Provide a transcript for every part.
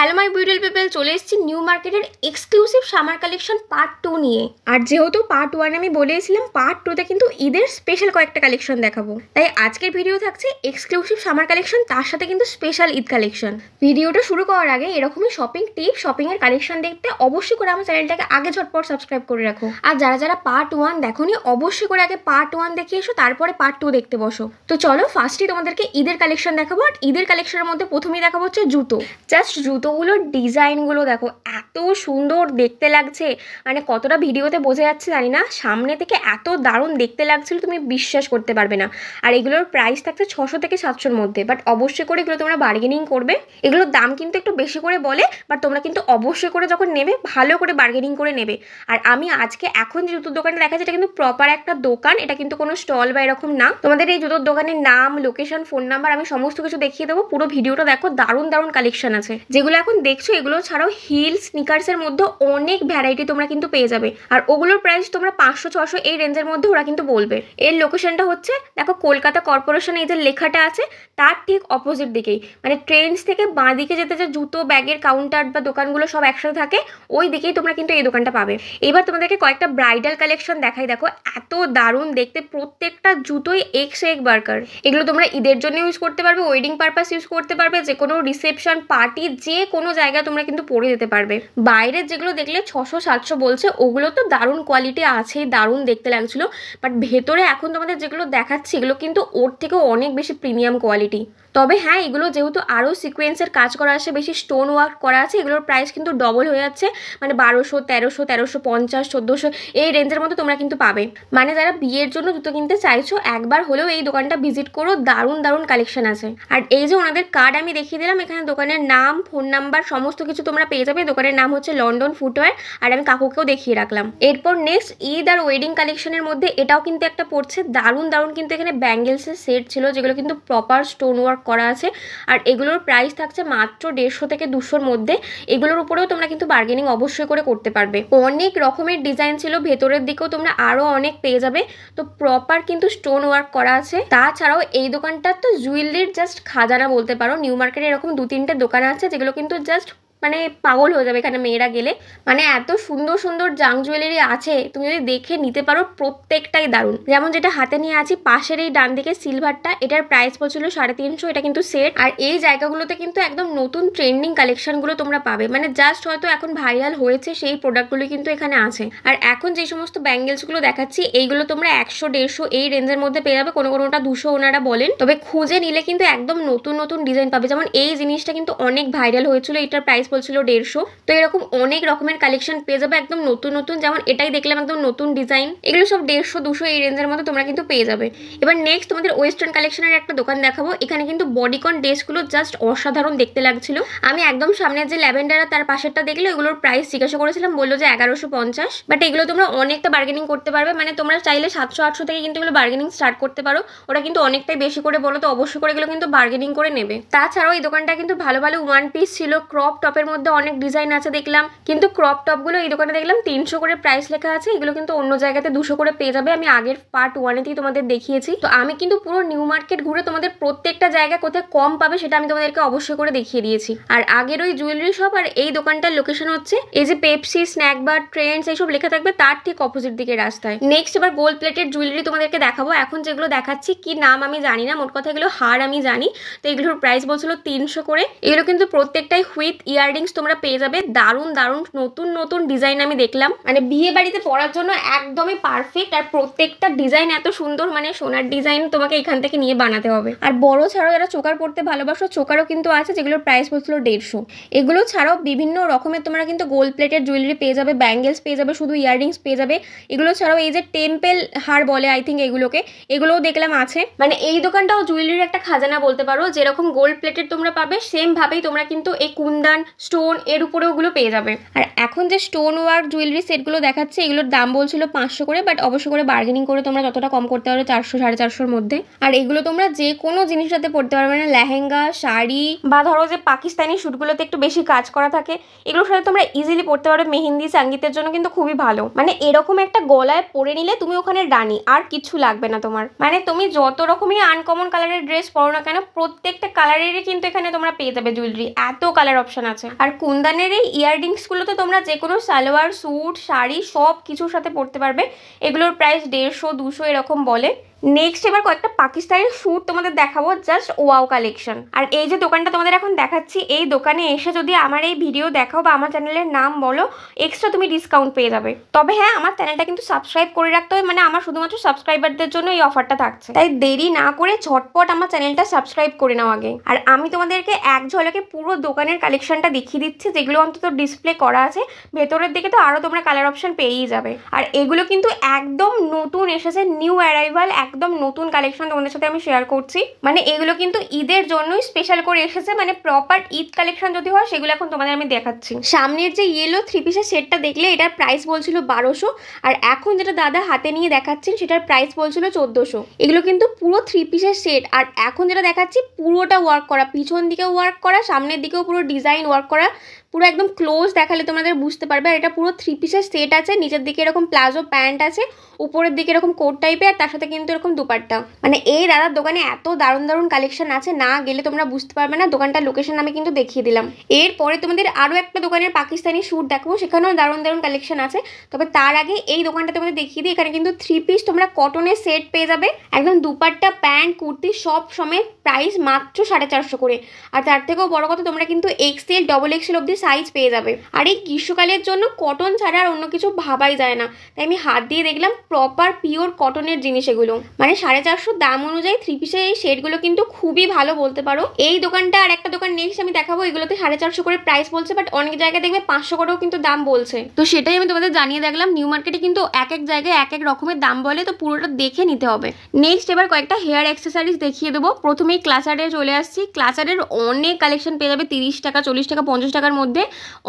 Hello my beautiful people, চলে এসেছি new মার্কেটের এক্সক্লুসিভ সামার কালেকশন পার্ট 2 নিয়ে। আর যেহেতু পার্ট 1 আমি বলেছিলাম, পার্ট 2তে কিন্তু ঈদের স্পেশাল কয়েকটা কালেকশন দেখাবো, তাই আজকের ভিডিও থাকছে এক্সক্লুসিভ সামার কালেকশন, তার সাথে কিন্তু স্পেশাল ঈদ কালেকশন। ভিডিওটা শুরু করার আগে এরকমই শপিং টিপ, শপিং এর কালেকশন দেখতে অবশ্যই করে আমার চ্যানেলটাকে আগে ঝটপট সাবস্ক্রাইব করে রাখো। আর যারা যারা পার্ট 1 দেখোনি অবশ্যই করে আগে পার্ট 1 দেখে এসো, তারপরে পার্ট 2 দেখতে বসো। তো চলো ফার্স্টই তোমাদেরকে ঈদের কালেকশন দেখাবো। আর ঈদের কালেকশনের মধ্যে প্রথমেই দেখাবো হচ্ছে জুতো। জাস্ট জুতোগুলোর ডিজাইনগুলো দেখো, এত সুন্দর দেখতে লাগছে, মানে কতটা ভিডিওতে বোঝা যাচ্ছে জানি না, সামনে থেকে এত দারুণ দেখতে লাগছিল তুমি বিশ্বাস করতে পারবে না। আর এগুলোর প্রাইস থাকছে 600 থেকে 700-র মধ্যে, বাট অবশ্যই করে এগুলো তোমরা বার্গেনিং করবে। এগুলোর দাম কিন্তু একটু বেশি করে বলে, বাট তোমরা কিন্তু অবশ্যই করে যখন নেবে ভালো করে বার্গেনিং করে নেবে। আর আমি আজকে এখন যে জুতোর দোকানটা দেখাচ্ছি এটা কিন্তু প্রপার একটা দোকান, এটা কিন্তু কোনো স্টল বা এরকম না। তোমাদের এই জুতোর দোকানের নাম, লোকেশন, ফোন নাম্বার আমি সমস্ত কিছু দেখিয়ে দেবো। পুরো ভিডিওটা দেখো, দারুণ দারুণ কালেকশন আছে। যেগুলো এখন দেখছো এগুলো ছাড়াও হিল স্নিকার্সের মধ্যে অনেক ভ্যারাইটি তোমরা কিন্তু পেয়ে যাবে। আর ওগুলোর প্রাইস তোমরা 500-600 এই রেঞ্জের মধ্যে ওরা কিন্তু বলবে। এর লোকেশনটা হচ্ছে দেখো, কলকাতা কর্পোরেশন এই যে লেখাটা আছে তার ঠিক অপোজিট দিকেই, মানে ট্রেন্ডস থেকে বাঁ দিকে যেতে যে জুতো ব্যাগের কাউন্টার বা দোকানগুলো সব একসাথে থাকে ওই দিকেই তোমরা কিন্তু এই দোকানটা পাবে। এবার তোমাদেরকে কয়েকটা ব্রাইডাল কালেকশন দেখাই। দেখো এত দারুণ দেখতে, প্রত্যেকটা জুতোই এক্স এক বার্কার। এগুলো তোমরা ঈদের জন্য ইউজ করতে পারবে, ওয়েডিং পারপাস ইউজ করতে পারবে, যে কোনো রিসেপশন পার্টি যে কোনো জায়গায় তোমরা কিন্তু পরে যেতে পারবে। বাইরের যেগুলো দেখলে 600-700 বলছে, ওগুলো তো দারুণ কোয়ালিটি আছে, দারুণ দেখতে লাগছিল, বাট ভেতরে এখন তোমাদের যেগুলো দেখাচ্ছি এগুলো কিন্তু ওর থেকেও অনেক বেশি প্রিমিয়াম কোয়ালিটি। তবে হ্যাঁ, এগুলো যেহেতু আরও সিকোয়েন্সের কাজ করা আছে, বেশি স্টোন ওয়ার্ক করা আছে, এগুলোর প্রাইস কিন্তু ডবল হয়ে যাচ্ছে, মানে 1200, 1300, 1350, 1400 এই রেঞ্জের মধ্যে তোমরা কিন্তু পাবে। মানে যারা বিয়ের জন্য জুতো কিনতে চাইছো একবার হলেও এই দোকানটা ভিজিট করো, দারুণ দারুণ কালেকশন আছে। আর এই যে ওনাদের কার্ড আমি দেখিয়ে দিলাম, এখানে দোকানের নাম, ফোন নাম্বার সমস্ত কিছু তোমরা পেয়ে যাবে। দোকানের নাম হচ্ছে লন্ডন ফুটওয়্যার, আর আমি কাকুকেও দেখিয়ে রাখলাম। এরপর নেক্সট ঈদ আর ওয়েডিং কালেকশনের মধ্যে এটাও কিন্তু একটা পড়ছে, দারুণ দারুণ কিন্তু এখানে ব্যাঙ্গেলসের সেট ছিল, যেগুলো কিন্তু প্রপার স্টোন ওয়ার্ক করা আছে। আর এগুলোর প্রাইস থাকছে মাত্র 150 থেকে 200-র মধ্যে। এগুলোর উপরেও তোমরা কিন্তু বার্গেনিং অবশ্যই করে করতে পারবে। অনেক রকমের ডিজাইন ছিল, ভেতরের দিকেও তোমরা আরো অনেক পেয়ে যাবে। তো প্রপার কিন্তু স্টোন ওয়ার্ক করা আছে। তাছাড়াও এই দোকানটা তো জুয়েলারির জাস্ট খাজানা বলতে পারো। নিউ মার্কেটে এরকম 2-3টে দোকান আছে যেগুলো কিন্তু জাস্ট মানে পাগল হয়ে যাবে এখানে মেয়েরা গেলে। মানে এত সুন্দর সুন্দর জাং জুয়েলারি আছে, তুমি যদি দেখে নিতে পারো প্রত্যেকটাই দারুণ। যেমন যেটা হাতে নিয়ে আছি পাশের এই ডান দিকে সিলভারটা, এটার প্রাইস পড়ছিল 350, এটা কিন্তু সেট। আর এই জায়গাগুলোতে কিন্তু একদম নতুন ট্রেন্ডিং কালেকশনগুলো তোমরা পাবে, মানে জাস্ট হয়তো এখন ভাইরাল হয়েছে সেই প্রোডাক্টগুলো কিন্তু এখানে আছে। আর এখন যে সমস্ত ব্যাঙ্গেলসগুলো দেখাচ্ছি এইগুলো তোমরা 100-150 এই রেঞ্জের মধ্যে পেয়ে যাবে, কোনোটা 200 ওনারা বলেন। তবে খুঁজে নিলে কিন্তু একদম নতুন নতুন ডিজাইন পাবে। যেমন এই জিনিসটা কিন্তু অনেক ভাইরাল হয়েছিল, এটার প্রাইস বলছিল 150। তো এরকম অনেক রকমের কালেকশন পেয়ে যাবে একদম নতুন নতুন। যেমন এটাই দেখলাম একদম নতুন ডিজাইন, এগুলো সব 150-200 এই রেঞ্জের মধ্যে তোমরা কিন্তু পেয়ে যাবে। এবার নেক্সট তোমাদের ওয়েস্টার্ন কালেকশনের একটা দোকান দেখাবো। এখানে কিন্তু বডিকন ড্রেসগুলো জাস্ট অসাধারণ দেখতে লাগছিল। আমি একদম সামনের যে ল্যাভেন্ডার তার পাশেরটা দেখলে এগুলোর প্রাইস জিজ্ঞাসা করেছিলাম, বললো যে 1150, বাট এগুলো তোমরা অনেকটা বার্গেনিং করতে পারবে। মানে তোমরা চাইলে 700-800 থেকে কিন্তু এগুলো বার্গেনিং স্টার্ট করতে পারো। ওরা কিন্তু অনেকটাই বেশি করে বলো, তো অবশ্যই করে এগুলো কিন্তু বার্গেনিং করে নেবে। তাছাড়াও এই দোকানটা কিন্তু ভালো ভালো ওয়ান পিস ছিল, ক্রপ টপের মধ্যে অনেক ডিজাইন আছে দেখলাম, কিন্তু ক্রপ টপগুলো এই দোকানে দেখলাম 300 করে প্রাইস লেখা আছে। এগুলো কিন্তু অন্য জায়গাতে 200 করে পেয়ে যাবে। আমি আগের পার্ট 1-এতেই তোমাদের দেখিয়েছি। তো আমি কিন্তু পুরো নিউ মার্কেট ঘুরে তোমাদের প্রত্যেকটা জায়গা কোথায় কম পাবে সেটা আমি তোমাদেরকে অবশ্যই করে দেখিয়ে দিয়েছি। আর আগের ওই জুয়েলারি শপ আর এই দোকানটার লোকেশন হচ্ছে এই যে পেপসি, স্ন্যাক বার, ট্রেন্ডস এইসব লেখা থাকবে তার ঠিক অপোজিট দিকে রাস্তায়। নেক্সট এবার গোল্ড প্লেটেড জুয়েলারি তোমাদেরকে দেখাবো। এখন যেগুলো দেখাচ্ছি কি নাম আমি জানি না, মোট কথা এগুলো হার আমি জানি। তো এগুলোর প্রাইস বলছিল 300 করে। এগুলো কিন্তু প্রত্যেকটাই হুইথ ইয়াররিংস তোমরা পেয়ে যাবে। দারুণ দারুণ নতুন নতুন ডিজাইন আমি দেখলাম, মানে বিয়ে বাড়িতে পরার জন্য একদমই পারফেক্ট। আর প্রত্যেকটা ডিজাইন এত সুন্দর, মানে সোনার ডিজাইন তোমাকে এখান থেকে নিয়ে বানাতে হবে। আর বড় ছাড়াও যারা চোকার পড়তে ভালোবাসো, চোকারও কিন্তু আছে, যেগুলোর প্রাইস বলছিল 150। এগুলো ছাড়াও বিভিন্ন রকমের তোমরা কিন্তু গোল্ড প্লেটেড জুয়েলারি পেয়ে যাবে, ব্যাঙ্গেলস পেয়ে যাবে, শুধু ইয়াররিংস পেয়ে যাবে। এগুলো ছাড়াও এই যে টেম্পেল হার বলে আই থিঙ্ক এগুলোকে, এগুলোও দেখলাম আছে। মানে এই দোকানটাও জুয়েলারির একটা খাজানা বলতে পারো। যেরকম গোল্ড প্লেটেড তোমরা পাবে সেম ভাবেই তোমরা কিন্তু এই কুন্দান, স্টোন এর উপরে ওগুলো পেয়ে যাবে। আর এখন যে স্টোন ওয়ার্ক জুয়েলারি সেটগুলো দেখাচ্ছে এগুলোর দাম বলছিল 500 করে, বাট অবশ্যই করে বার্গেনিং করে তোমরা যতটা কম করতে পারো 400-450-র মধ্যে। আর এগুলো তোমরা যে কোনো জিনিস সাথে পড়তে পারবে, মানে লেহেঙ্গা, শাড়ি বা ধরো যে পাকিস্তানি শুটগুলোতে একটু বেশি কাজ করা থাকে এগুলোর সাথে তোমরা ইজিলি পড়তে পারো। মেহেন্দি, সঙ্গীতের জন্য কিন্তু খুবই ভালো। মানে এরকম একটা গলায় পরে নিলে তুমি ওখানে রানী, আর কিছু লাগবে না তোমার। মানে তুমি যত রকমই আনকমন কালারের ড্রেস পরো না কেন, প্রত্যেকটা কালারেরই কিন্তু এখানে তোমরা পেয়ে যাবে জুয়েলারি। এত কালার অপশন আছে। আছে। আর কুন্দানের এই ইয়াররিংসগুলো তো তোমরা যে কোনো সালোয়ার, স্যুট, শাড়ি সব কিছুর সাথে পরতে পারবে। এগুলোর প্রাইস 150-200 এরকম বলে। নেক্সট এবার কয়েকটা পাকিস্তানি স্যুট তোমাদের দেখাবো, জাস্ট ওয়াও কালেকশন। আর এই যে দোকানটা তোমাদের এখন দেখাচ্ছি, এই দোকানে এসে যদি আমার এই ভিডিও দেখাও বা আমার চ্যানেলের নাম বলো, এক্সট্রা তুমি ডিসকাউন্ট পেয়ে যাবে। তবে হ্যাঁ, আমার চ্যানেলটা কিন্তু সাবস্ক্রাইব করে রাখতে হবে, মানে আমার শুধুমাত্র সাবস্ক্রাইবারদের জন্য এই অফারটা থাকছে। তাই দেরি না করে ঝটপট আমার চ্যানেলটা সাবস্ক্রাইব করে নাও আগে। আর আমি তোমাদেরকে এক ঝলকে পুরো দোকানের কালেকশনটা দেখিয়ে দিচ্ছি, যেগুলো অন্তত ডিসপ্লে করা আছে। ভেতরের দিকে তো আরও তোমরা কালার অপশন পেয়েই যাবে। আর এগুলো কিন্তু একদম নতুন এসেছে, নিউ অ্যারাইভাল, একদম নতুন কালেকশন তোমাদের সাথে আমি শেয়ার করছি। মানে এগুলো কিন্তু ঈদের জন্যই স্পেশাল করে এসেছে, মানে প্রপার ঈদ কালেকশন যদি হয় সেগুলো এখন তোমাদের আমি দেখাচ্ছি। সামনের যে ইয়েলো 3 পিসের সেটটা দেখলে, এটার প্রাইস বলছিল 1200, আর এখন যেটা দাদা হাতে নিয়ে দেখাচ্ছেন সেটার প্রাইস বলছিল 1400। এগুলো কিন্তু পুরো 3 পিসের সেট। আর এখন যেটা দেখাচ্ছি পুরোটা ওয়ার্ক করা, পিছন দিকেও ওয়ার্ক করা, সামনের দিকেও পুরো ডিজাইন ওয়ার্ক করা, পুরো একদম ক্লোজ দেখালে তোমাদের বুঝতে পারবে। আর এটা পুরো 3 পিসের সেট আছে। নিচের দিকে এরকম প্লাজো প্যান্ট আছে, উপরের দিকে এরকম কোট টাইপের, আর তার সাথে কিন্তু এরকম দুপাট্টা। মানে এই দাদার দোকানে এত দারুণ দারুণ কালেকশন আছে, না গেলে তোমরা বুঝতে পারবে না। দোকানটার লোকেশন আমি কিন্তু দেখিয়ে দিলাম। এরপরে তোমাদের আরও একটা দোকানের পাকিস্তানি স্যুট দেখাবো, সেখানেও দারুণ দারুণ কালেকশন আছে। তবে তার আগে এই দোকানটা তোমাদের দেখিয়ে দিই। এখানে কিন্তু 3 পিস তোমরা কটনের সেট পেয়ে যাবে, একদম দুপাট্টা, প্যান্ট, কুর্তি সব সমেত, প্রাইস মাত্র 450 করে। আর তার থেকেও বড় কথা, তোমরা কিন্তু XL, XXL অব্দি সাইজ পেয়ে যাবে। আর এই গ্রীষ্মকালের জন্য কটন ছাড়া আর অন্য কিছু ভাবাই যায় না। তাই আমি হাত দিয়ে দেখলাম, প্রপার পিওর কটনের জিনিস এগুলো। মানে 450 দাম অনুযায়ী 3 পিসের এই সেটগুলো কিন্তু খুবই ভালো বলতে পারো। এই দোকানটা আর একটা দোকান নেক্সট আমি দেখাবো, এগুলোতে 450 করে প্রাইস বলছে, বাট অনেক জায়গায় দেখবে 500 করেও কিন্তু দাম বলছে। তো সেটাই আমি তোমাদের জানিয়ে দেখলাম। নিউ মার্কেটে কিন্তু এক এক জায়গায় এক এক রকমের দাম বলে, তো পুরোটা দেখে নিতে হবে। নেক্সট এবার কয়েকটা হেয়ার অ্যাক্সেসরিজ দেখিয়ে দেবো। প্রথমেই ক্লাচারে চলে আসছি। ক্লাচারের অনেক কালেকশন পেয়ে যাবে, 30 টাকা, 40 টাকা, 50 টাকার মধ্যে।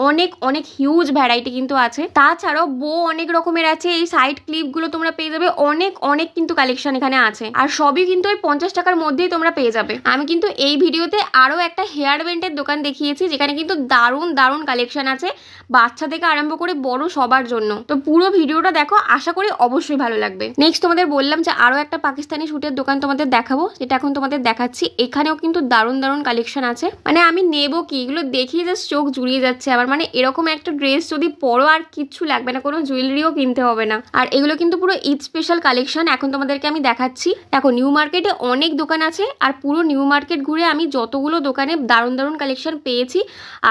অনেক অনেক হিউজ ভ্যারাইটি কিন্তু আছে। তাছাড়াও বো অনেক রকমের আছে। এই সাইড ক্লিপগুলো তোমরা পেয়ে যাবে, অনেক অনেক কিন্তু কালেকশন এখানে আছে। আর সবই কিন্তু ওই 50 টাকার মধ্যেই তোমরা পেয়ে যাবে। আমি কিন্তু এই ভিডিওতে আরও একটা হেয়ার ব্যান্ডের দোকান দেখিয়েছি, যেখানে কিন্তু দারুণ দারুণ কালেকশন আছে, বাচ্চা থেকে আরম্ভ করে বড় সবার জন্য। তো পুরো ভিডিওটা দেখো, আশা করি অবশ্যই ভালো লাগবে। নেক্সট তোমাদের বললাম যে আরও একটা পাকিস্তানি স্যুটের দোকান তোমাদের দেখাবো, যেটা এখন তোমাদের দেখাচ্ছি। এখানেও কিন্তু দারুণ দারুণ কালেকশন আছে। মানে আমি নেবো কি, এগুলো দেখিয়ে জাস্ট চোখ জুড়িয়ে যাচ্ছে আবার। মানে এরকম একটা ড্রেস যদি পরো আর কিচ্ছু লাগবে না, কোনো জুয়েলারিও কিনতে হবে না। আর এগুলো কিন্তু পুরো ঈদ স্পেশাল কালেকশন এখন তোমাদেরকে আমি দেখাচ্ছি। দেখো, নিউ মার্কেটে অনেক দোকান আছে, আর পুরো নিউ মার্কেট ঘুরে আমি যতগুলো দোকানে দারুণ দারুণ কালেকশন পেয়েছি,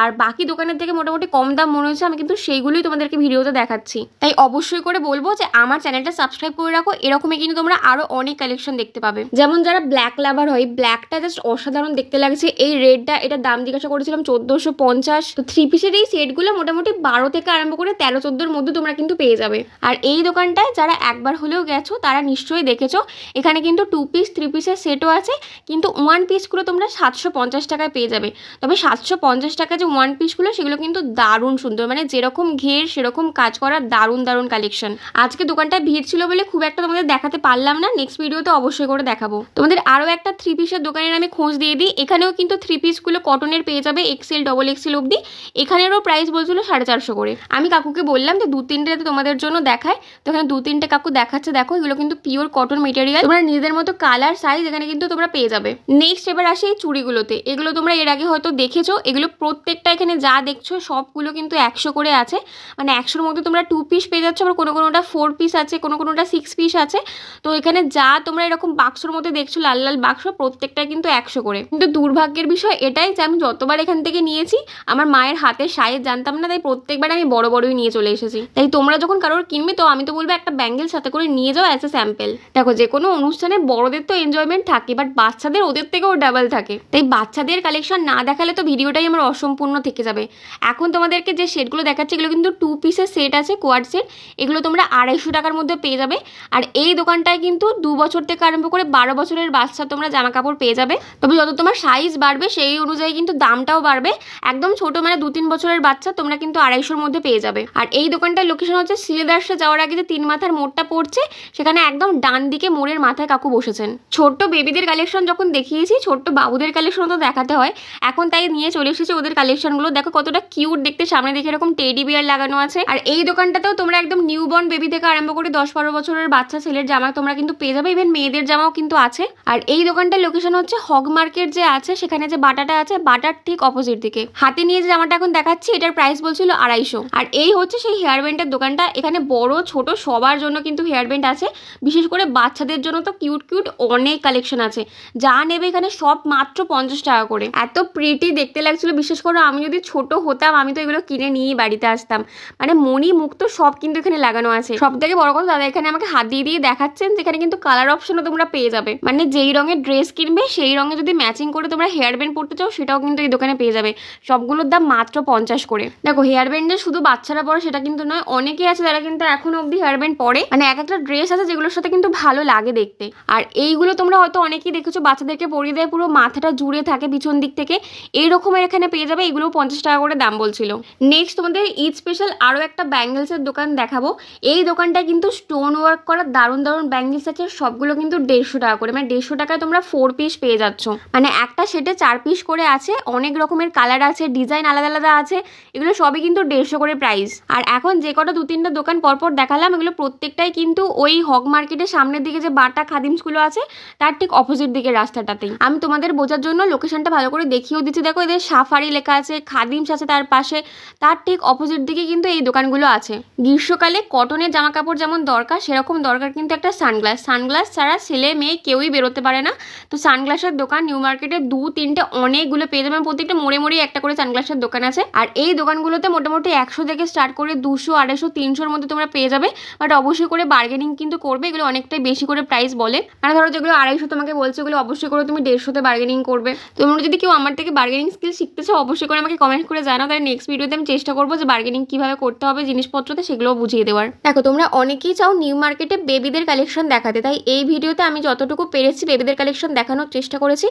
আর বাকি দোকানের থেকে মোটামুটি কম দাম মনে হচ্ছে, আমি কিন্তু সেইগুলোই তোমাদেরকে ভিডিওতে দেখাচ্ছি। তাই অবশ্যই করে বলবো যে আমার চ্যানেলটা সাবস্ক্রাইব করে রাখো, এরকমই কিন্তু তোমরা আরো অনেক কালেকশন দেখতে পাবে। যেমন যারা ব্ল্যাক লাভার হয়, ব্ল্যাকটা জাস্ট অসাধারণ দেখতে লাগছে। এই রেডটা, এটা দাম জিজ্ঞাসা করেছিলাম 1450। তো 3 পিসের এই সেটগুলো মোটামুটি 12 থেকে আরম্ভ করে 13-14-র মধ্যে তোমরা কিন্তু পেয়ে যাবে। আর এই দোকানটায় যারা একবার হলেও গেছো তারা নিশ্চয়ই দেখেছো, এখানে কিন্তু 2 পিস 3 পিসের সেটও আছে, কিন্তু 1 পিসগুলো তোমরা 750 টাকায় পেয়ে যাবে। তবে 750 টাকা যে 1 পিসগুলো, সেগুলো কিন্তু দারুণ সুন্দর, মানে যেরকম ঘের সেরকম কাজ করা, দারুণ দারুণ কালেকশন। আজকে দোকানটায় ভিড় ছিল বলে খুব একটা তোমাদের দেখাতে পারলাম না, নেক্সট ভিডিওতে অবশ্যই করে দেখাবো। তোমাদের আরও একটা 3 পিসের দোকানের আমি খোঁজ দিয়ে দিই। এখানেও কিন্তু 3 পিসগুলো কটনের পেয়ে যাবে, XL, XXL অব্দি। এখানেরও প্রাইস বলছিল 450 করে। আমি কাকুকে বললাম যে 2-3টে তোমাদের জন্য দেখায়, তো এখানে 2-3টে কাকু দেখাচ্ছে। দেখো, এগুলো কিন্তু পিওর কটন মেটেরিয়াল, তোমরা নিজেদের মতো কালার, সাইজ এখানে কিন্তু তোমরা পেয়ে যাবে। নেক্সট এবার আসে এই চুড়িগুলোতে। এগুলো তোমরা এর আগে হয়তো দেখেছো। এগুলো প্রত্যেকটা এখানে যা দেখছো সবগুলো কিন্তু 100 করে আছে, মানে 100-র মধ্যে তোমরা 2 পিস পেয়ে যাচ্ছ, আবার কোনোটা 4 পিস আছে, কোনোটা 6 পিস আছে। তো এখানে যা তোমরা এরকম বাক্সর মধ্যে দেখছো, লাল লাল বাক্স, প্রত্যেকটা কিন্তু 100 করে। কিন্তু দুর্ভাগ্যের বিষয় এটাই যে আমি যতবার এখান থেকে নিয়েছি, আমার মায়ের হাতের সাইজ জানতাম না, তাই প্রত্যেকবার আমি বড় বড়ই নিয়ে চলে এসেছি। তাই তোমরা যখন কারোর কিনবে, তো আমি তো বলবো একটা ব্যাঙ্গেল সাথে করে নিয়ে যাও অ্যাজ এ স্যাম্পেল। দেখো, যে কোনো অনুষ্ঠানে বড়দের তো এনজয়মেন্ট থাকে, বাট বাচ্চাদের ওদের থেকেও ডাবল থাকে। তাই বাচ্চাদের কালেকশন না দেখালে তো ভিডিওটাই আমার অসম্পূর্ণ থেকে যাবে। এখন তোমাদেরকে যে সেটগুলো দেখাচ্ছি, এগুলো কিন্তু 2 পিসের সেট আছে, কোয়াড সেট। এগুলো তোমরা 250 টাকার মধ্যে পেয়ে যাবে। আর এই দোকানটায় কিন্তু 2 বছর থেকে আরম্ভ করে 12 বছরের বাচ্চা তোমরা জামা কাপড় পেয়ে যাবে। তবে যত তোমার সাইজ বাড়বে সেই অনুযায়ী কিন্তু দামটাও বাড়বে। একদম ছোট, মানে 2-3 বছরের বাচ্চা তোমরা কিন্তু 250-র মধ্যে পেয়ে যাবে। আর এই দোকানটার লোকেশন হচ্ছে সিলেদার্সে যাওয়ার আগে যে 3 মাথার মোড়টা পড়ছে, সেখানে একদম ডান দিকে মোড়ের মাথায় কাকু বসেছেন। ছোট্ট বেবিদের কালেকশন যখন দেখিয়েছি, ছোট্ট বাবুদের কালেকশন তো দেখাতে হয়, এখন তাই নিয়ে চলে এসেছি ওদের কালেকশনগুলো। দেখো কতটা কিউট দেখতে, সামনে দেখে এরকম টেডি বিয়ার লাগানো আছে। আর এই দোকানটাতেও তোমরা একদম নিউবর্ন বেবি থেকে আরম্ভ করে 10-12 বছরের বাচ্চা ছেলের জামা তোমরা কিন্তু পেয়ে যাবে, ইভেন মেয়েদের জামাও কিন্তু আছে। আর এই দোকানটার লোকেশন হচ্ছে হগ মার্কেট যে আছে, সেখানে যে বাটাটা আছে, বাটার ঠিক অপোজিট দিকে। হাতে নিয়ে যে জামাটা জামাটা এখন দেখাচ্ছি, এটার প্রাইস বলছিল 250। আর এই হচ্ছে সেই হেয়ার ব্যান্ডের দোকানটা। এখানে বড় ছোট সবার জন্য কিন্তু হেয়ার ব্যান্ড আছে, বিশেষ করে বাচ্চাদের জন্য তো কিউট কিউট অনেক কালেকশন আছে। যা নেবে এখানে সব মাত্র 50 টাকা করে। এত প্রিটি দেখতে লাগছিল, বিশেষ করে আমি যদি ছোট হতাম আমি তো এগুলো কিনে নিয়েই বাড়িতে আসতাম। মানে মণি মুক্ত সব কিন্তু এখানে লাগানো আছে। সব থেকে বড় কথা, দাদা এখানে আমাকে হাত দিয়ে দেখাচ্ছেন যেখানে কিন্তু কালার অপশনও তোমরা পেয়ে যাবে। মানে যেই রঙের ড্রেস কিনবে সেই রঙে যদি ম্যাচিং করে তোমরা হেয়ার ব্যান্ড পরতে চাও সেটাও কিন্তু এই দোকানে পেয়ে যাবে। সবগুলোর দাম মাত্র 50 করে। দেখো হেয়ার ব্যান্ডে শুধু বাচ্চারা পরে সেটা কিন্তু নয়, অনেকেই আছে যারা কিন্তু এখনো অব্দি হেয়ার ব্যান্ড পরে। মানে এক একটা ড্রেস আছে যেগুলোর সাথে কিন্তু ভালো লাগে দেখতে। আর এইগুলো তোমরা হয়তো অনেকেই দেখেছো বাচ্চাদেরকে পরিয়ে দেয়, পুরো মাথাটা জুড়ে থাকে পিছন দিক থেকে, এই রকমের এখানে পেয়ে যাবে। এগুলো 50 টাকা করে দাম বলছিল। নেক্সট তোমাদের ঈদ স্পেশাল আরও একটা ব্যাঙ্গেলসের দোকান দেখাবো। এই দোকানটায় কিন্তু স্টোন ওয়ার্ক করা দারুণ দারুণ ব্যাঙ্গেলস আছে, সবগুলো কিন্তু 150 টাকা করে। মানে 150 টাকায় তোমরা 4 পিস পেয়ে যাচ্ছ। মানে একটা সেটে 4 পিস করে আছে, অনেক রকমের কালার আছে, ডিজাইন আলাদা আলাদা আছে। এগুলো সবই কিন্তু 150 করে প্রাইস। আর এখন যে কটা 2-3টা দোকান পরপর দেখালাম এগুলো প্রত্যেকটাই কিন্তু ওই হক মার্কেটের সামনের দিকে যে বাটা খাদিমসগুলো আছে তার ঠিক অপোজিট দিকে রাস্তাটাতেই। আমি তোমাদের বোঝার জন্য লোকেশনটা ভালো করে দেখিয়েও দিচ্ছি। দেখো এদের সাফারি লেখা আছে, খাদিমস আছে তার পাশে, তার ঠিক অপোজিট দিকে কিন্তু এই দোকানগুলো আছে। গ্রীষ্মকালে কটনের জামা কাপড় যেমন দরকার সেরকম দরকার কিন্তু একটা সানগ্লাস ছাড়া ছেলে মেয়ে কেউই বেরোতে পারে না। তো সানগ্লাসের দোকান নিউ মার্কেটে 2-3টে অনেকগুলো পেয়ে যাবেন। প্রত্যেকটা মোড়ে মোড়ে একটা করে সানগ্লাসের দোকান আছে। আর এই দোকানগুলোতে মোটামুটি 100 থেকে স্টার্ট করে 200, 250, 300-র মধ্যে তোমরা পেয়ে যাবে। বাট অবশ্যই করে বার্গেনিং কিন্তু করবে, এগুলো অনেকটাই বেশি করে প্রাইস বলে। মানে ধরো যেগুলো 250 তোমাকে বলছে ওগুলো অবশ্যই করে তুমি 150-তে বার্গেনিং করবে। তোমরা যদি কেউ আমার থেকে বার্গেনিং স্কিল শিখতে চাও অবশ্যই করে আমাকে কমেন্ট করে জানাও, তাহলে নেক্সট ভিডিওতে আমি চেষ্টা করবো যে বার্গেনিং কীভাবে করতে হবে জিনিসপত্রতে সেগুলোও বুঝিয়ে দেওয়ার। দেখো তোমরা অনেকেই চাও নিউ মার্কেটে বেবিদের কালেকশন দেখাতে, তাই এই ভিডিওতে আমি যতটুকু পেরেছি বেবিদের কালেকশন দেখানোর চেষ্টা করেছি।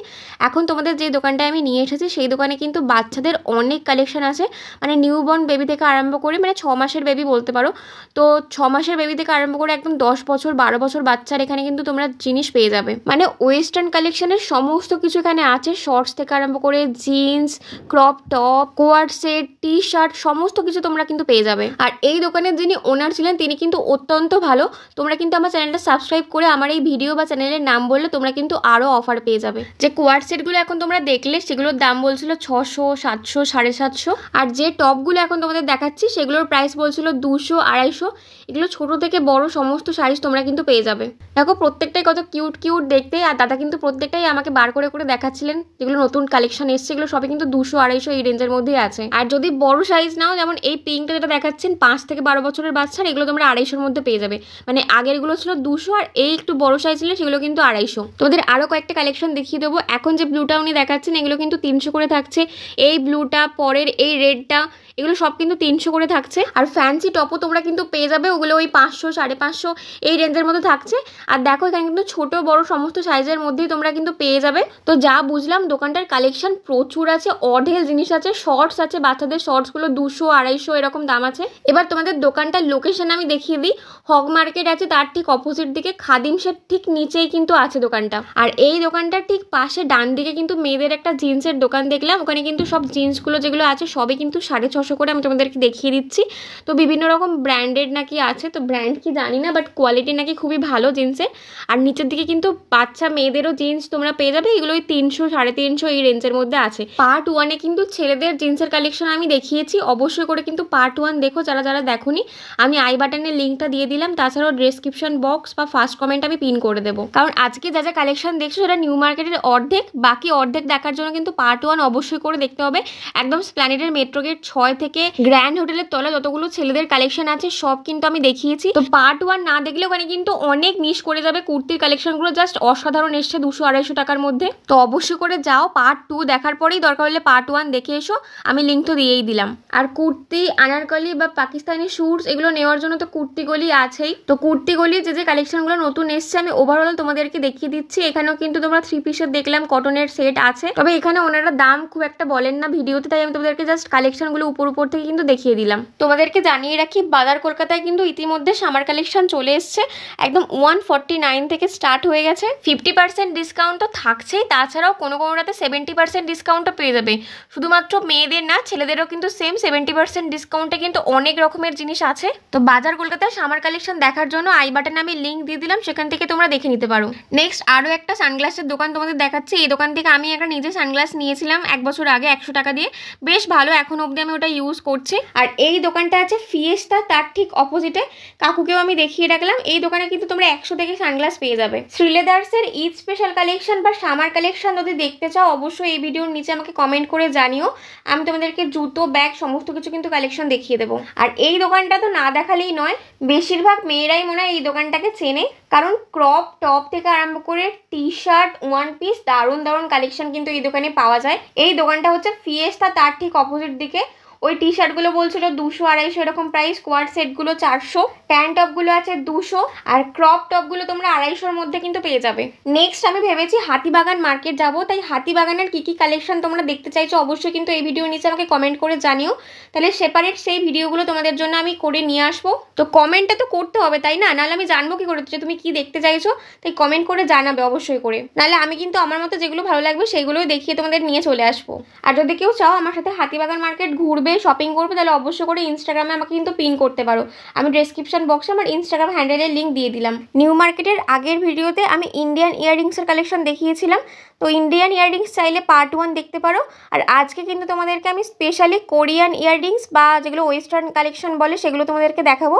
এখন তোমাদের যে দোকানটায় আমি নিয়ে এসেছি সেই দোকানে কিন্তু বাচ্চাদের অনেক কালেকশন আছে। মানে নিউবর্ন বেবি থেকে আরম্ভ করে, মানে 6 মাসের বেবি বলতে পারো, তো 6 মাসের বেবি থেকে আরম্ভ করে একদম 10 বছর 12 বছর বাচ্চার এখানে কিন্তু তোমরা জিনিস পেয়ে যাবে। মানে ওয়েস্টার্ন কালেকশনের সমস্ত কিছু এখানে আছে, শর্টস থেকে আরম্ভ করে jeans, crop top, co-ord set, T shirt, সমস্ত কিছু তোমরা কিন্তু পেয়ে যাবে। আর এই দোকানের যিনি ওনার ছিলেন তিনি কিন্তু অত্যন্ত ভালো। তোমরা কিন্তু আমার চ্যানেলটা সাবস্ক্রাইব করে আমার এই ভিডিও বা চ্যানেলের নাম বললে তোমরা কিন্তু আরও অফার পেয়ে যাবে। যে কোয়ার্ড সেটগুলো এখন তোমরা দেখলে সেগুলোর দাম বলছিল 600, 700, 750। আর যে টপগুলো এখন তোমাদের দেখাচ্ছি সেগুলোর প্রাইস বলছিল 200, 250। এগুলো ছোট থেকে বড় সমস্ত সাইজ তোমরা কিন্তু পেয়ে যাবে। দেখো প্রত্যেকটাই কত কিউট কিউট দেখতে। আর দাদা কিন্তু প্রত্যেকটাই আমাকে বার করে করে দেখাচ্ছিলেন যেগুলো নতুন কালেকশন এসছে, এগুলো সবই কিন্তু 200, 250 এই রেঞ্জের মধ্যেই আছে। আর যদি বড় সাইজ নাও, যেমন এই পিঙ্কটা যেটা দেখাচ্ছেন 5 থেকে 12 বছরের বাচ্চার, এগুলো তোমরা 250-র মধ্যে পেয়ে যাবে। মানে আগের গুলো ছিল 200 আর এই একটু বড় সাইজ ছিল সেগুলো কিন্তু 250। তোমাদের আরও কয়েকটা কালেকশন দেখিয়ে দেবো। এখন যে ব্লুটা উনি দেখাচ্ছেন এগুলো কিন্তু 300 করে থাকছে। এই ব্লুটা, পরের এই রেডটা, এগুলো সব কিন্তু 300 করে থাকছে। আর ফ্যান্সি টপও তোমরা কিন্তু পেয়ে যাবে, ওগুলো ওই 500, 550 এই রেঞ্জের মধ্যে থাকছে। আর দেখো এখানে কিন্তু ছোট বড় সমস্ত সাইজের মধ্যেই তোমরা কিন্তু পেয়ে যাবে। তো যা বুঝলাম দোকানটার কালেকশন প্রচুর আছে, অঢেল জিনিস আছে। শর্টস আছে, বাচ্চাদের শর্টসগুলো 200, 250 এরকম দাম আছে। এবার তোমাদের দোকানটার লোকেশন আমি দেখিয়ে দিই। হক মার্কেট আছে, তার ঠিক অপোজিট দিকে খাদিমসের ঠিক নিচেই কিন্তু আছে দোকানটা। আর এই দোকানটার ঠিক পাশে ডান দিকে কিন্তু মেয়েদের একটা জিন্সের দোকান দেখলাম। ওখানে কিন্তু সব জিন্সগুলো যেগুলো আছে সবই কিন্তু 650 করে। আমি তোমাদেরকে দেখিয়ে দিচ্ছি। তো বিভিন্ন রকম ব্র্যান্ডেড নাকি আছে, তো ব্র্যান্ড কি জানি না, বাট কোয়ালিটি নাকি খুবই ভালো জিন্সের। আর নিচের দিকে কিন্তু বাচ্চা মেয়েদেরও জিন্স তোমরা পেয়ে যাবে, এগুলো ওই 300, 350 এই রেঞ্জের মধ্যে আছে। পার্ট 1-এ কিন্তু ছেলেদের জিন্সের কালেকশন আমি দেখিয়েছি, অবশ্যই করে কিন্তু পার্ট 1 দেখো যারা যারা দেখোনি। আমি আই বাটনের লিঙ্কটা দিয়ে দিলাম, তাছাড়াও ডেসক্রিপশন বক্স বা ফার্স্ট কমেন্ট আমি পিন করে দেবো। কারণ আজকে যা যা কালেকশন দেখছো সেটা নিউ মার্কেটের অর্ধেক, বাকি অর্ধেক দেখার জন্য কিন্তু পার্ট 1 অবশ্যই করে দেখতে হবে। একদম স্প্ল্যানেডের মেট্রো গেট 6 থেকে গ্র্যান্ড হোটেলের তলা যতগুলো ছেলেদের কালেকশন আছে সব কিন্তু আমি দেখিয়েছি। তো পার্ট 1 না দেখলে ওখানে কিন্তু অনেক মিস করে যাবে। কুর্তির কালেকশনগুলো জাস্ট অসাধারণ এসছে 200, 250 টাকার মধ্যে। তো অবশ্যই করে যাও, পার্ট 2 দেখার পরেই দরকার হলে পার্ট 1 দেখে এসো, আমি লিঙ্ক তো দিয়েই দিলাম। আর কুর্তি, আনারকলি বা পাকিস্তানি শুটস এগুলো নেওয়ার জন্য তো কুর্তিগলি আছেই। তো কুর্তিগলি যে যে কালেকশনগুলো নতুন এসছে আমি ওভারঅল তোমাদেরকে দেখিয়ে দিচ্ছি। এখানেও কিন্তু তোমরা 3 পিসের দেখলাম কটনের সেট আছে, তবে এখানে ওনারা দাম খুব একটা বলেন না ভিডিওতে, তাই আমি তোমাদেরকে জাস্ট কালেকশনগুলো উপর থেকে কিন্তু দেখিয়ে দিলাম। তোমাদেরকে জানিয়ে রাখি, বাজার কলকাতায় কিন্তু ইতিমধ্যে সামার কালেকশন চলে এসছে, একদম 149 থেকে স্টার্ট হয়ে গেছে। 50% ডিসকাউন্ট তো থাকছেই, তাছাড়াও কোনো কোনোটাতে 70% ডিসকাউন্টও পেয়ে যাবে। শুধুমাত্র মেয়েদের না, ছেলেদেরও কিন্তু সেম 70% ডিসকাউন্টে কিন্তু অনেক রকমের জিনিস আছে। তো বাজার কলকাতায় সামার কালেকশন দেখার জন্য আই বাটনে আমি লিঙ্ক দিয়ে দিলাম, সেখান থেকে তোমরা দেখে নিতে পারো। নেক্সট আরও একটা সানগ্লাসের দোকান তোমাদের দেখাচ্ছি। এই দোকান থেকে আমি একটা নিজে সানগ্লাস নিয়েছিলাম 1 বছর আগে 100 টাকা দিয়ে, বেশ ভালো, এখন অবধি আমি ওটা ইউজ করছি। আর এই দোকানটা আছে ফিয়েস্তা, তার ঠিক অপোজিটে, কাকুকেও আমি দেখিয়ে রাখলাম। এই দোকানে কিন্তু তোমরা 100 থেকে সানগ্লাস পেয়ে যাবে। শ্রীলেদার্সের ঈদ স্পেশাল কালেকশন বা সামার কালেকশন যদি দেখতে চাও অবশ্যই এই ভিডিওর নিচে আমাকে কমেন্ট করে জানিও, আমি তোমাদেরকে জুতো, ব্যাগ সমস্ত কিছু কিন্তু কালেকশন দেখিয়ে দেবো। আর এই দোকানটা তো না দেখালেই নয়, বেশিরভাগ মেয়েরাই মনে হয় এই দোকানটাকে চেনে, কারণ ক্রপ টপ থেকে আরম্ভ করে টি শার্ট, ওয়ান পিস, দারুণ দারুণ কালেকশন কিন্তু এই দোকানে পাওয়া যায়। এই দোকানটা হচ্ছে ফিয়েস্তা, তার ঠিক অপোজিট দিকে। ওই টি শার্টগুলো বলছিল 200-250 এরকম প্রাইস, কোয়াড সেটগুলো 400, ট্যান টপগুলো আছে 200, আর ক্রপ টপগুলো তোমরা 250-র মধ্যে কিন্তু পেয়ে যাবে। নেক্সট আমি ভেবেছি হাতিবাগান মার্কেট যাব, তাই হাতিবাগানের কী কী কালেকশন তোমরা দেখতে চাইছো অবশ্যই কিন্তু এই ভিডিওর নিচে আমাকে কমেন্ট করে জানিও, তাহলে সেপারেট সেই ভিডিওগুলো তোমাদের জন্য আমি করে নিয়ে আসবো। তো কমেন্টটা তো করতে হবে তাই না, নাহলে আমি জানবো কি করে যে তুমি কি দেখতে চাইছো, তাই কমেন্ট করে জানাবে অবশ্যই করে, নাহলে আমি কিন্তু আমার মতো যেগুলো ভালো লাগবে সেগুলোই দেখিয়ে তোমাদের নিয়ে চলে আসবো। আর যদি কেউ চাও আমার সাথে হাতিবাগান মার্কেট ঘুরবে, শপিং করবে, তাহলে অবশ্যই করে ইনস্টাগ্রামে আমাকে কিন্তু পিন করতে পারো। আমি ডেসক্রিপশন বক্সে আমার ইনস্টাগ্রাম হ্যান্ডেলের লিঙ্ক দিয়ে দিলাম। নিউ মার্কেটের আগের ভিডিওতে আমি ইন্ডিয়ান ইয়াররিংসের কালেকশন দেখিয়েছিলাম, তো ইন্ডিয়ান ইয়াররিংস চাইলে পার্ট 1 দেখতে পারো। আর আজকে কিন্তু তোমাদেরকে আমি স্পেশালি কোরিয়ান ইয়াররিংস বা যেগুলো ওয়েস্টার্ন কালেকশন বলে সেগুলো তোমাদেরকে দেখাবো।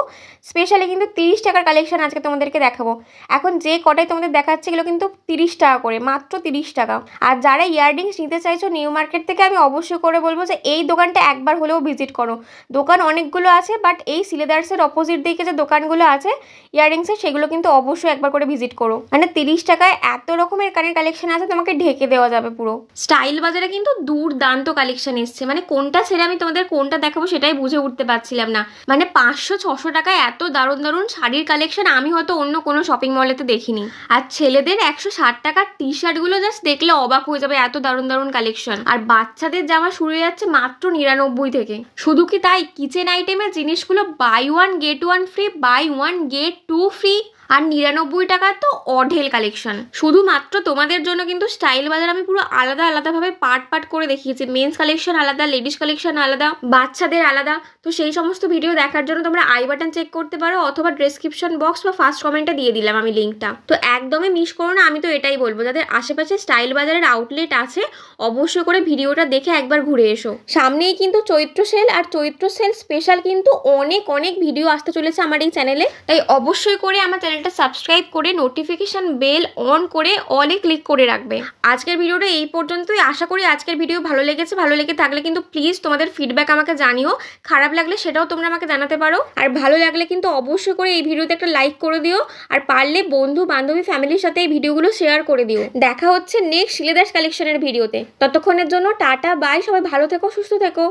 স্পেশালি কিন্তু 30 টাকার কালেকশন আজকে তোমাদেরকে দেখাবো। এখন যে কটাই তোমাদের দেখাচ্ছে এগুলো কিন্তু 30 টাকা করে, মাত্র 30 টাকা। আর যারা ইয়াররিংস নিতে চাইছো নিউ মার্কেট থেকে, আমি অবশ্যই করে বলবো যে এই দোকানটা একবার হলেও ভিজিট করো। দোকান অনেকগুলো আছে, বাট এই শ্রীলেদার্সের অপোজিট দিকে যে দোকানগুলো আছে ইয়াররিংসের, সেগুলো কিন্তু অবশ্যই একবার করে ভিজিট করো। মানে 30 টাকায় এত রকমের কানের কালেকশন আছে, তোমাকে ঢেকে দেওয়া যাবে পুরো। স্টাইল বাজারে কিন্তু দুর্দান্ত কালেকশন এসছে, মানে কোনটা ছেড়ে আমি তোমাদের কোনটা দেখাবো সেটাই বুঝে উঠতে পারছিলাম না। মানে 500-600 টাকায় এত দারুণ দারুণ শাড়ির কালেকশন আমি হয়তো অন্য কোনো শপিং মলেতে দেখিনি। আর ছেলেদের 160 টাকার টি শার্টগুলো জাস্ট দেখলে অবাক হয়ে যাবে, এত দারুণ দারুণ কালেকশন। আর বাচ্চাদের জামা শুরু হয়ে যাচ্ছে মাত্র 99 থেকে। শুধু কি তাই, কিচেন আইটেমের জিনিসগুলো buy 1 get 1 free, buy 1 get 2 free. আর 99 টাকা তো অঢেল কালেকশন। শুধুমাত্র তোমাদের জন্য কিন্তু স্টাইল বাজার আমি পুরো আলাদা আলাদাভাবে পার্ট করে দেখিয়েছি। মেন্স কালেকশন আলাদা, লেডিস কালেকশন আলাদা, বাচ্চাদের আলাদা। তো সেই সমস্ত ভিডিও দেখার জন্য তোমরা আই বাটন চেক করতে পারো, অথবা ডেসক্রিপশন বক্স বা ফার্স্ট কমেন্টে দিয়ে দিলাম আমি লিঙ্কটা। তো একদমই মিস করো না, আমি তো এটাই বলবো, যাদের আশেপাশে স্টাইল বাজারের আউটলেট আছে অবশ্যই করে ভিডিওটা দেখে একবার ঘুরে এসো। সামনেই কিন্তু চৈত্র সেল, আর চৈত্র সেল স্পেশাল কিন্তু অনেক অনেক ভিডিও আসতে চলেছে আমার এই চ্যানেলে, তাই অবশ্যই করে আমার চ্যানেলটা সাবস্ক্রাইব করে নোটিফিকেশন বেল অন করে অলে ক্লিক করে রাখবে। আজকের ভিডিওটা এই পর্যন্তই। আশা করি আজকের ভিডিও ভালো লেগেছে। ভালো লেগে থাকলে কিন্তু প্লিজ তোমাদের ফিডব্যাক আমাকে জানিও, খারাপ লাগলে সেটাও তোমরা আমাকে জানাতে পারো। আর ভালো লাগলে কিন্তু অবশ্যই করে এই ভিডিওতে একটা লাইক করে দিও, আর পারলে বন্ধু বান্ধবী ফ্যামিলির সাথে এই ভিডিওগুলো শেয়ার করে দিও। দেখা হচ্ছে নেক্সট শ্রীলেদার্স কালেকশনের ভিডিওতে। ততক্ষণের জন্য টাটা, বাই, সবাই ভালো থেকো, সুস্থ থেকো।